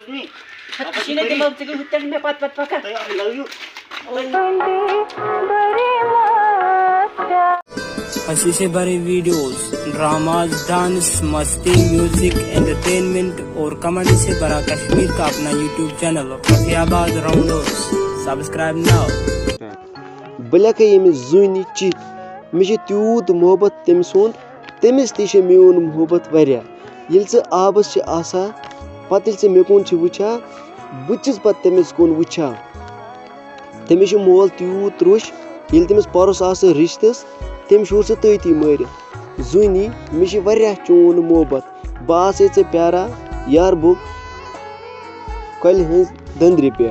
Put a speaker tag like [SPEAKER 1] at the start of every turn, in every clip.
[SPEAKER 1] हंसी से भरे वीडियोस, ड्रामाज, डांस, मस्ती, म्यूजिक, एंटरटेनमेंट और कमेडी से भरा कश्मीर का अपना YouTube channel Fatehabad rounders subscribe now.
[SPEAKER 2] बलक जुन चित मे तूत मोहब्बत तमिस तमिस तमिस मोन मोहब्बत वारिया ये आबस पत मे कुन वुचा बहुत तमिस कुन वुचा तमिस मोल तूत रोश ये तमिस परस रिश्तस तम शूर तती मर जुनी मे चोन मोहब्बत बह चे प्यारा यार बुक कल हज दंद्र पे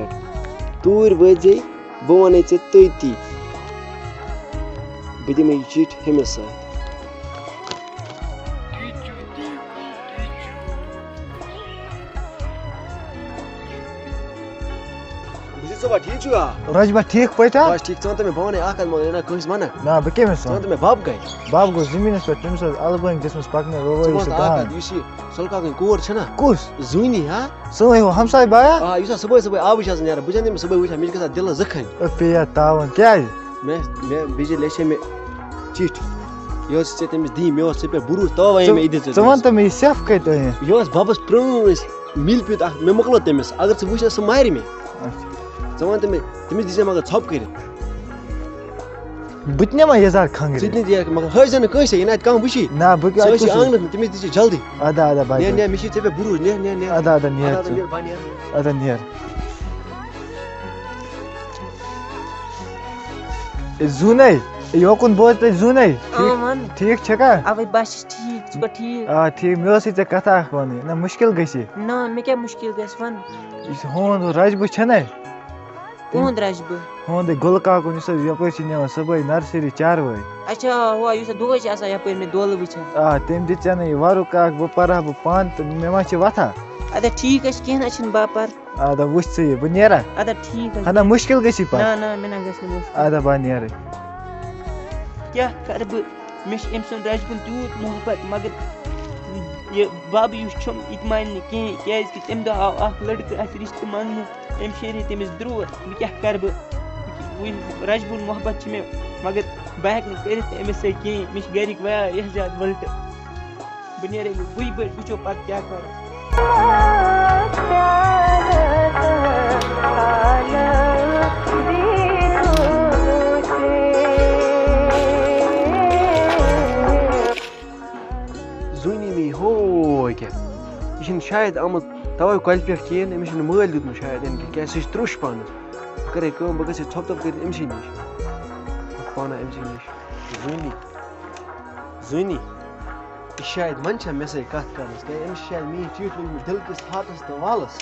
[SPEAKER 2] तूर वजे बह वन तती बह दिम चिट हमिस सत ठीक
[SPEAKER 3] रजबा ठीक पे
[SPEAKER 2] बस ठीक वन तो बह वन कस वन
[SPEAKER 3] ना बह कमिस
[SPEAKER 2] मे बब गई
[SPEAKER 3] बाब गो जमीन पे तम अलग दिस पकने
[SPEAKER 2] सलका कोर
[SPEAKER 3] कुस
[SPEAKER 2] जुनी हाँ
[SPEAKER 3] सो हमसाय बाया
[SPEAKER 2] सुबह सुबह आब ना बह सुबह वुचा मे गसान दिल जखन
[SPEAKER 3] पे तावन क्या
[SPEAKER 2] मे बिजी लेचे मे चिट ये तमिस दी मे पे बुरूस तवे मे इधर
[SPEAKER 3] वन तो मे सेफ कत
[SPEAKER 2] ये बबस प्रण मिल पित मे मोकलो तमिस अगर वुच सह मार मे वन तो तमिस दी मगर छप कर
[SPEAKER 3] बुतने मा यजार खंग
[SPEAKER 2] मगर हज कस ये कम वुची
[SPEAKER 3] ना बह
[SPEAKER 2] आंगन तमिस दी जल्दी
[SPEAKER 3] अदा अदा भाई
[SPEAKER 2] ने मे पे बुरूस ने
[SPEAKER 3] अदा अदा नियर अदा नियर जुनै योकुन बोझ जुनै ठीक छका
[SPEAKER 4] अब बस ठीक छुका ठीक
[SPEAKER 3] ठीक मे से कथा वन ना मुश्किल गसी
[SPEAKER 4] ना मे क्या मुश्किल गस वन
[SPEAKER 3] होन राजबु छने
[SPEAKER 4] कौन राजबु
[SPEAKER 3] होन गुल काकुन यपर सब नर्सरी 4 वै
[SPEAKER 4] अच्छा हुआ युस दोज आसा यपर मे दोल वच
[SPEAKER 3] तम दित चने वारु काक ब परह ब पान त मे मा छ वथा
[SPEAKER 4] अदा ठीक अस केना छन बापर
[SPEAKER 3] अदा वुछ से ब नेरा
[SPEAKER 4] अदा ठीक है
[SPEAKER 3] हना मुश्किल गसी पर
[SPEAKER 4] ना ना मे ना गस मुश्किल
[SPEAKER 3] अदा बा नेरा
[SPEAKER 4] क्या करब मे एमसन राजबुन तूत मोहब्बत मगर ये बाब युस छम इतमान के कैस कि तम दो आख लड़का अस रिश्ते मांगने एम शेरे तमिस द्रो मैं क्या करब राजबुन मोहब्बत छ मे मगर बह न कर एमस से के मिश गरिक वा यह जात वल्ट बनेरे बुई बट बुचो पत क्या कर
[SPEAKER 2] जुनी मे हो क्या यह शायद आमुत तवे कल पे कहें अमिस मल दितमुत शायद क्या सह त्रुश पान करे बह गस थप थप कर अमस नश पाना अमस नश जुनी जुनी शायद मन मे सह कत कर अमिस शायद मे चीट लग दिल किस हाथस तो वालस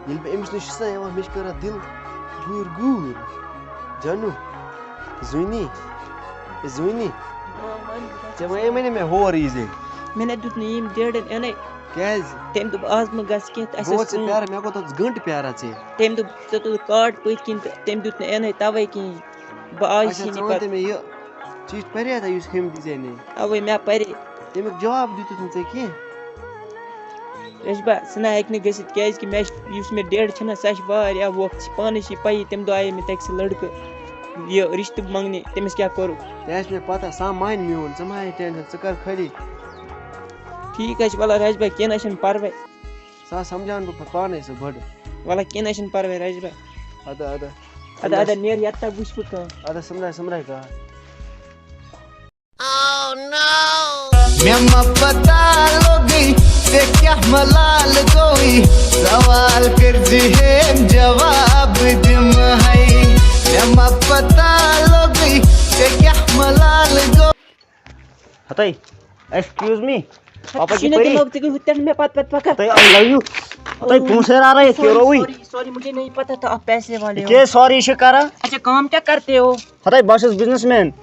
[SPEAKER 2] ये अमिस नश मे कर दिल गूर गूर जानू जुनी जुनी चे मे मे हो रीजे
[SPEAKER 4] मैंने दुत नीम डेढ़ एने
[SPEAKER 2] क्या
[SPEAKER 4] तम दुप आज म गस के
[SPEAKER 2] प्यार मे को गंट प्यारा चे
[SPEAKER 4] तम दुप कार्ड पत किन तम दुत एने तवे कि ब आज
[SPEAKER 2] ने पर मे ये चीज परे था युस हम दिजे ने
[SPEAKER 4] अवे मे परे
[SPEAKER 2] तमिक जवाब दितु न के
[SPEAKER 4] रजबा सना एक ने गसित क्या कि मे युस मे डेढ़ छना सच वारिया वक्त पानी छी पई तम दो आए मे तक से लड़का ये रिश्ते मांगने तमिस क्या करो
[SPEAKER 2] तेज मे पता सामान मियोन समाय टेंशन च कर खरी
[SPEAKER 4] ठीक है वाला राजबा के नशन परवे
[SPEAKER 2] सा समझान ब पाने से बड़
[SPEAKER 4] वाला के नशन परवे राजबा
[SPEAKER 2] अदा अदा
[SPEAKER 4] अदा अदा नेर यत्ता बुछ का
[SPEAKER 2] अदा समराय का
[SPEAKER 5] Oh no मैं पता लोगी ते क्या मलाल कोई सवाल कर जी है जवाब दिम है मैं पता लोगी ते क्या मलाल को
[SPEAKER 1] हतई एक्सक्यूज मी पापा की
[SPEAKER 4] परी में पत पका
[SPEAKER 1] आई लव यू तो पूछ रहा है क्यों हुई
[SPEAKER 4] सॉरी मुझे नहीं पता था आप पैसे वाले हो
[SPEAKER 1] के सॉरी शिकारा
[SPEAKER 4] अच्छा काम क्या करते हो
[SPEAKER 1] हतई बस बिजनेसमैन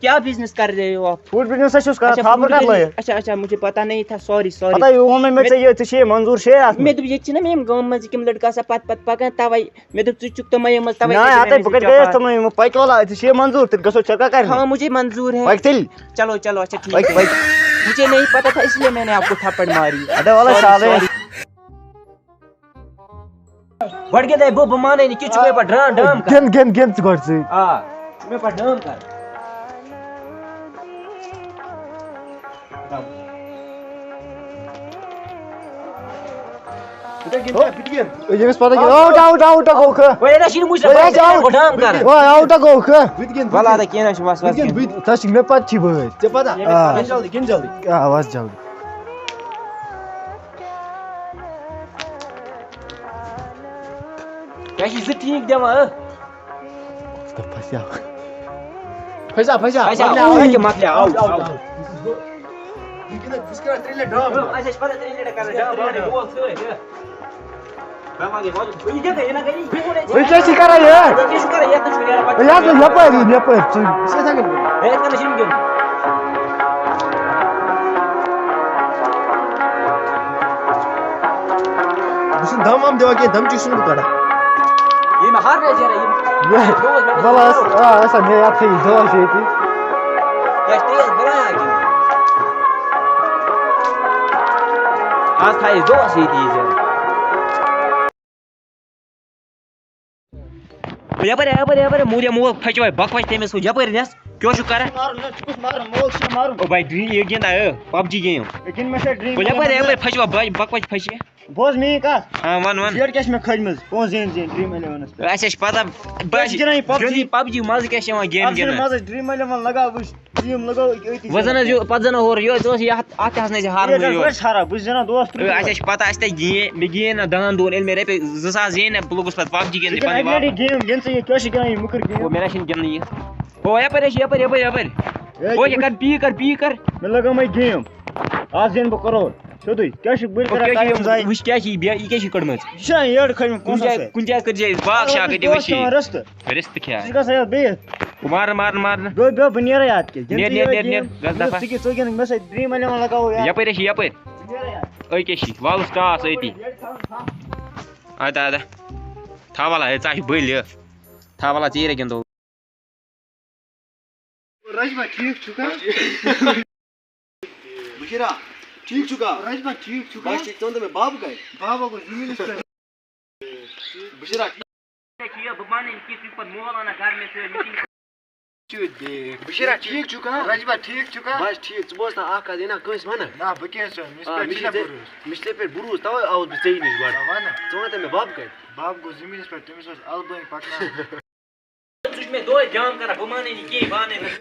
[SPEAKER 4] क्या बिजनेस कर रहे हो आप
[SPEAKER 1] फूड बिजनेस से उसका था पर कर ले
[SPEAKER 4] अच्छा अच्छा मुझे पता नहीं था सॉरी सॉरी
[SPEAKER 1] हतई वो में चाहिए छे मंजूर छे
[SPEAKER 4] मैं तो ये ना मैं गांव में किम लड़का सा पत पका तवई मैं तो चुक तो मैं मत तवई
[SPEAKER 1] ना हतई पकड़ गए तो मैं पैक वाला छे मंजूर तेरे गसो चक्का कर
[SPEAKER 4] हां मुझे मंजूर है
[SPEAKER 1] पैक चल
[SPEAKER 4] चलो चलो अच्छा ठीक है मुझे नहीं पता था इसलिए मैंने आपको थप्पड़ मारी
[SPEAKER 1] अरे वाला साले
[SPEAKER 4] गड गिंदे बो माने नि किछु पे ड्राम ड्राम कर
[SPEAKER 3] गिन गड से
[SPEAKER 4] हां मैं पर ड्राम कर
[SPEAKER 3] Jem's pata gin. Out go kha.
[SPEAKER 4] Oye na shinu musa drum कर
[SPEAKER 3] Oy out go kha.
[SPEAKER 4] वाला da केना छ बस
[SPEAKER 3] Tash me pat chi bhai.
[SPEAKER 2] ژےٚ پتہ گِنٛد جلدی
[SPEAKER 3] आवाज जाऊ.
[SPEAKER 4] क्या छ ठीक देवा
[SPEAKER 3] Sta pasya.
[SPEAKER 2] فیضا
[SPEAKER 4] अच्छा ओए के मकले आउ
[SPEAKER 2] بہٕ کران ترٛےٚ لَٹہِ ڈرٛام
[SPEAKER 4] अच्छा पता तेरे ले कर ड्राम बाने बोल से ड्राम आगे बोल ये क्या कहना कहीं
[SPEAKER 3] Oy kya chi kara ye?
[SPEAKER 4] ये शु कर ये तो शुरू यार
[SPEAKER 3] Ya to yapar.
[SPEAKER 2] ژٕ کیٛاہ گِنٛدٕ
[SPEAKER 4] ए करना शुरू कर
[SPEAKER 2] بہٕ چھُس دم وم دِوان کینٛہہ دمچی چھُس نہٕ بہٕ کڑان
[SPEAKER 4] ये मैं हार गया जरा ये
[SPEAKER 3] Balas asa me yaptı. Doğa şeydi.
[SPEAKER 4] क्या तेज बड़ा है कि आज था इस दो से दी जरा या पर मुझे मुंह फचवाय बकवास तेमेस या पर नेस क्यों छु कर
[SPEAKER 3] माrum.
[SPEAKER 4] ओ भाई ड्रीम ये गेंद आयो PUBG game
[SPEAKER 3] Lekin mesela dream.
[SPEAKER 4] या पर फचवा बकवास फचे
[SPEAKER 3] Boz me ka.
[SPEAKER 4] हां one
[SPEAKER 3] Yer keş me khaymız. On zen dream eleven'ız.
[SPEAKER 4] अच्छा पता बस
[SPEAKER 3] गिराई PUBG
[SPEAKER 4] पबजी मज क्या छ game
[SPEAKER 3] After
[SPEAKER 4] game
[SPEAKER 3] mazı dream eleven laga bu. Dream laga öyti.
[SPEAKER 4] वजन जो पजन और यो तो ये आते हसने से हार
[SPEAKER 3] Yer
[SPEAKER 4] यो
[SPEAKER 3] kaç hara. Bu jana dost.
[SPEAKER 4] अच्छा पता अस्ते मे गेन दान दोन एल मेरे पे जसा जेन प्लगुस पत PUBG gain
[SPEAKER 3] Lekin agleri game gense ye köşe gelen mukır
[SPEAKER 4] वो
[SPEAKER 3] game.
[SPEAKER 4] मेरा शिन गेन ये ओ या पर ओ ये कर पी कर
[SPEAKER 3] Me laga may game. Az zen bu karo. Şuduy. Köşe bir kara kayım zay.
[SPEAKER 4] Wish क्या छी ये के छी कड़मच
[SPEAKER 3] Şan yer khaym konsa se.
[SPEAKER 4] कुंजा कर जे बाग शा के वशी
[SPEAKER 3] Rastı.
[SPEAKER 4] रिस्त क्या
[SPEAKER 3] Siz kasaya be.
[SPEAKER 4] मार
[SPEAKER 3] Go bunlara yat ke.
[SPEAKER 4] Ner, gaz dafa.
[SPEAKER 3] Siki sogen mesela dream eleven laga o ya.
[SPEAKER 4] या पर ओय के छी वाल स्टार सैती आदा था वाला है चाहि बैल था वाला चेरे गेंदो
[SPEAKER 3] Rajma ठीक çuka.
[SPEAKER 2] بشیرا ٹھیک چھُکھا
[SPEAKER 3] Rajma ठीक çuka.
[SPEAKER 2] بس ٹھیک ژٕ وَن تہٕ مےٚ باب کَتہِ
[SPEAKER 3] Baba ko ziminiz pe.
[SPEAKER 2] Bashira
[SPEAKER 4] ये बमाने की पर मोहलाना घर में से मीटिंग
[SPEAKER 2] بشیرا ٹھیک چھُکھا
[SPEAKER 3] Rajma ठीक çuka.
[SPEAKER 2] بس ٹھیک ژٕ بوز نا اکھ کتھ ییٚنا کٲنٛسہِ وَنکھ
[SPEAKER 3] Na bu kesin.
[SPEAKER 2] مےٚ چھِ ژےٚ پٮ۪ٹھ بروٗس تَوَے آوُس بہٕ ژےٚ نِش گۄڈٕ
[SPEAKER 3] Vana.
[SPEAKER 2] ژٕ وَن تہٕ مےٚ باب کَتہِ
[SPEAKER 3] Baba ko ziminiz pe temiz olsun. Al bu pakna.
[SPEAKER 4] तुझ में दो जाम करा बमाने की बाने